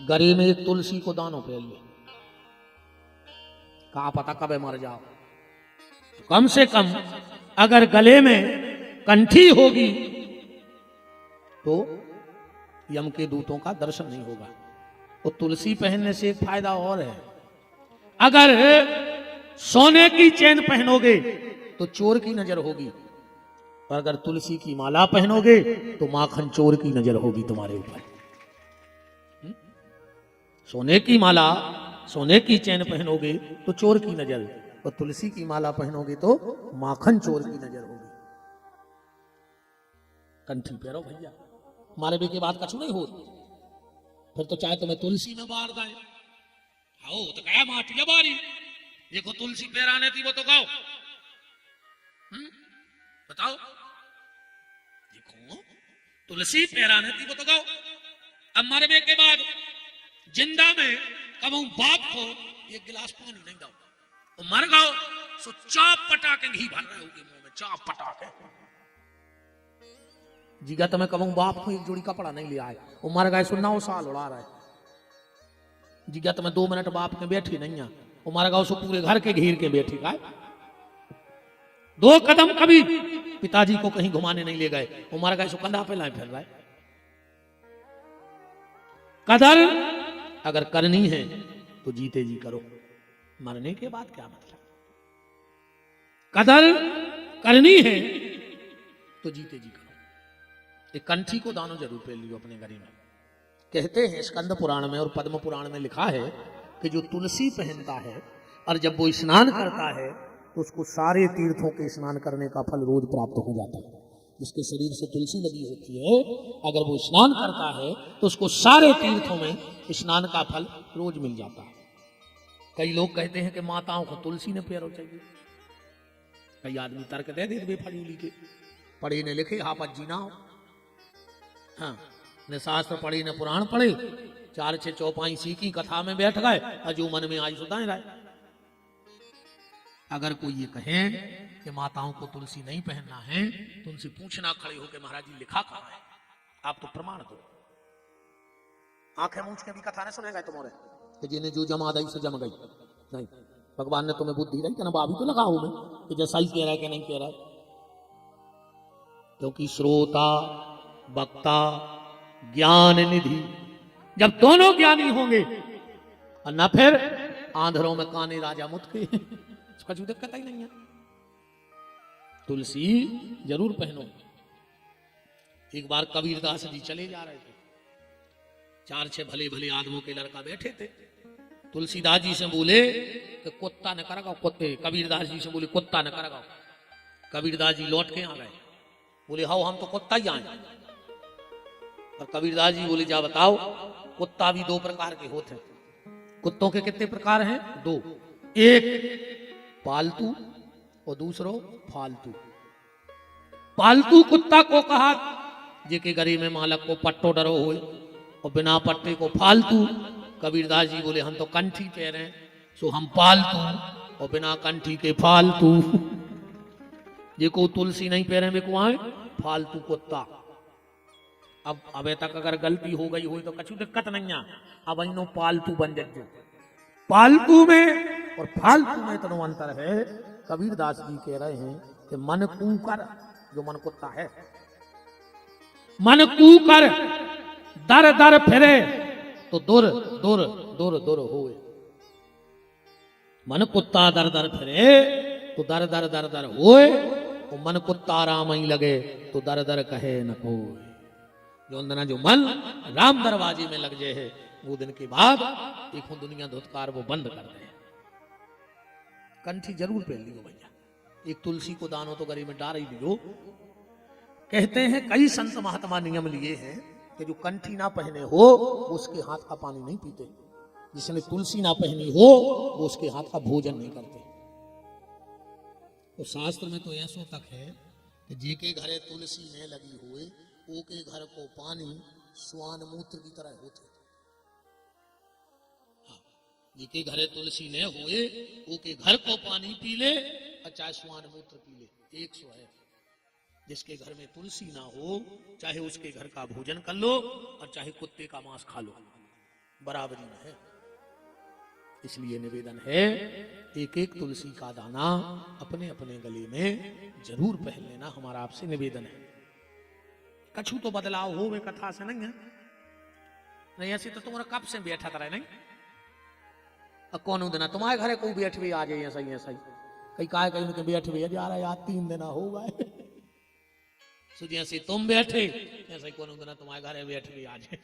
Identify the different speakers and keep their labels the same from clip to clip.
Speaker 1: गरे में एक तुलसी को दानो फैल ले, कहा पता कब मर जाओ। तो कम से कम अगर गले में कंठी होगी तो यम के दूतों का दर्शन नहीं होगा। तो तुलसी पहनने से एक फायदा और है, अगर सोने की चेन पहनोगे तो चोर की नजर होगी, और अगर तुलसी की माला पहनोगे तो माखन चोर की नजर होगी तुम्हारे ऊपर। सोने की माला, सोने की चैन पहनोगे तो चोर की नजर, और तुलसी की माला पहनोगे तो माखन चोर की नजर होगी। कंठी पहनो भैया, मारे भी के बाद कछु नहीं हो, फिर तो चाहे तुम्हें तुलसी में बार दाए। आओ तो क्या माटिया बारी, देखो तुलसी पैराने थी वो तो गाओ, बताओ, देखो तुलसी पैराने थी वो तो गाओ। अब मरने के बाद जिंदा में कबू बाप को एक गिलास पानी नहीं दो, तो मर गओ सो चाप पटाके घी भर रहे होगे मुंह में, चाप पटाके। जीगा तुम्हें कबू बाप को एक जोड़ी कपड़ा नहीं लिया है, वो मर गए सो 9 साल उड़ा रहा है। जीगा तुम्हें 2 मिनट बाप के बैठी नहीं है, वो मर गओ सो पूरे घर के घेर के बैठी गए। 2 कदम कभी पिताजी को कहीं घुमाने नहीं ले गए, वो मर गए सो कंधा पे लाए फिर रहा है। कदर अगर करनी है तो जीते जी करो, मरने के बाद क्या मतलब। कदर करनी है तो जीते जी करो। एक कंठी को दानो जरूर पहन लियो अपने घरे में। कहते हैं स्कंद पुराण में और पद्म पुराण में लिखा है कि जो तुलसी पहनता है और जब वो स्नान करता है तो उसको सारे तीर्थों के स्नान करने का फल रोज प्राप्त हो जाता है। जिसके शरीर से तुलसी लगी होती है, अगर वो स्नान करता है तो उसको सारे तीर्थों में स्नान का फल रोज मिल जाता है। कई लोग कहते हैं कि माताओं को तुलसी ने पैरो चाहिए, कई आदमी तर्क दे दे बेफजूली के, पढ़े ने लिखे हापत जीना हो, हाँ ने शास्त्र पढ़े ने पुराण पढ़े, 4-6 चौपाई सीखी, कथा में बैठ गए, अजू मन में आज सुधाए रहे। अगर कोई ये कहे कि माताओं को तुलसी नहीं पहनना है तो उनसे पूछना खड़े हो कि महाराज जी लिखा कहां है, आप तो प्रमाण दो। आंखें मूंछ के भी कथा नहीं सुनेगा तुम्हारे कि जिन्हें जो जमा दई से जम गई, नहीं, भगवान ने तुम्हें बुद्धि रही कि ना बाबी तो लगाओ में कि जैसा ही कह रहा है कि नहीं कह रहा है। क्योंकि श्रोता वक्ता ज्ञान निधि, जब दोनों ज्ञानी होंगे और न फिर आंधरों में काने राजा मुत के, उसका जो दिक्कत ही नहीं है। तुलसी जरूर पहनो। एक बार कबीरदास जी चले जा रहे थे, 4-6 भले भले आदमों के लड़का बैठे थे। तुलसीदास जी से बोले कि कुत्ता न करगाओ, कुत्ते, कबीरदास जी से बोले कुत्ता न करगाओ। कबीरदास जी लौट के आ गए, बोले हाँ हम तो कुत्ता ही आए। और कबीरदास जी बोले जा बताओ, कुत्ता भी 2 प्रकार के होते हैं। कुत्तों के कितने प्रकार हैं? 2, एक पालतू और दूसरो फालतू। पालतू कुत्ता को कहा जेके गरी में मालक को पट्टो डरो हुए, और बिना पट्टे को फालतू। कबीरदास जी बोले हम तो कंठी कह रहे हैं, सो हम पालतू और बिना कंठी के फालतू। जेको तुलसी नहीं पहरे में को आए फालतू कुत्ता। अब अबे तक अगर गलती हो गई हुई तो कछु दिक्कत नहीं है, अब इनो पालतू बन जाए। पालतू में और फालतू में इतना अंतर है। कबीरदास जी कह रहे हैं कि मन कूकर, जो मन कुत्ता है, मन कूकर दर दर फिरे तो दुर दुर दुर दुर होए। मन कुत्ता दर दर फिरे तो दर दर दर दर होए, और मन कुत्ता राम ही लगे तो दर दर कहे न कोई। जो मन राम दरवाजे में लग जाए है, वो दिन के बाद देखो दुनिया धुतकार वो बंद कर दे। कंठी जरूर पहन लियो भैया। एक तुलसी को दानो तो गरीब में डाल ही लियो। कहते हैं कई संत महात्मा नियम लिए हैं कि जो कंठी ना पहने हो उसके हाथ का पानी नहीं पीते, जिसने तुलसी ना पहनी हो वो उसके हाथ का भोजन नहीं करते। तो शास्त्र में तो ऐसो तक है कि जेके घरे तुलसी न लगी हुए ओके घर को पानी स्वान मूत्र की तरह होते। जेके घरे तुलसी न हुए ओके घर को पानी पी ले और चाहे स्वान मूत्र पी ले, 100 है। जिसके घर में तुलसी ना हो चाहे उसके घर का भोजन कर लो और चाहे कुत्ते का मांस खा लो, बराबरी में है। इसलिए निवेदन है, एक एक तुलसी का दाना अपने अपने गले में जरूर पहन लेना, हमारा आपसे निवेदन है। कछु तो बदलाव हो वे कथा से नहीं है, नहीं ऐसी तो तुम्हारा कब से बैठा करे नहीं। कौन दिन तुम्हारे घरे कोई बैठ भी आ जाए ऐसा ही ऐसा ही, कहीं काय कहीं उनके बैठ भी जा रहा है, यार 3 दिन हो गए सो जैसे तुम बैठे ऐसा ही कौन दिन तुम्हारे घरे बैठ भी आ जाए।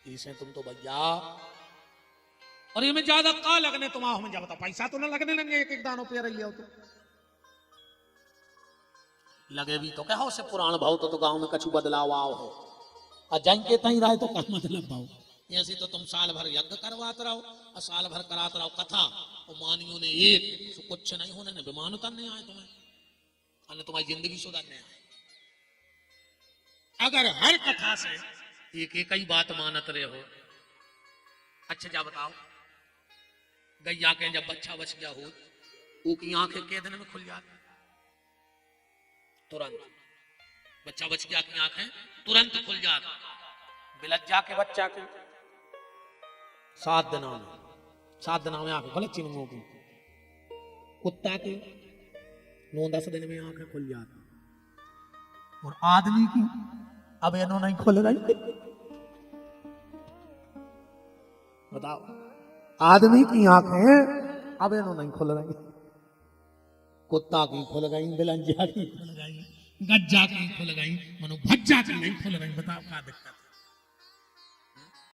Speaker 1: इसे तुम तो भैया, और ये में ज्यादा का लगने तुम्हारा हम जाता, पैसा तो ना लगने लगे एक एक दानों पे रही हो तो लगे भी तो क्या हो से पुराण भाव तो गांव में कछु बदलाव आओ हो, और जाएंगे तहीं रहे तो क्या मतलब भाव। ऐसे तो तुम साल भर यज्ञ करवाते रहो और साल भर कराते रहो कथा, और मानियों ने एक कुछ नहीं होने ने विमान उतरने आए तुम्हें, और तुम्हारी जिंदगी सुधारने आए। अगर हर कथा से एक एक ही बात मानत रहे हो, अच्छा जा बताओ, गैया के जब बच्चा बच गया हो, वो की आंखें के दिन में खुल जाती, तुरंत बच्चा बच गया की आंखें तुरंत खुल जाती। बिलज्जा के बच्चा के 7 दिनों में आंखें खुले चिन्हों की, कुत्ता के 9-10 दिन में आंखें खुल जाती, और आदमी की अब इन्हों नहीं खुल रही। बताओ, आदमी की आंखें अब इन्हों नहीं खुल रही, कुत्ता की खुल गई, बिलंजा की खुल गई, गज्जा की खुल गई, मनो भज्जा की नहीं खुल रही। बताओ क्या दिक्कत है।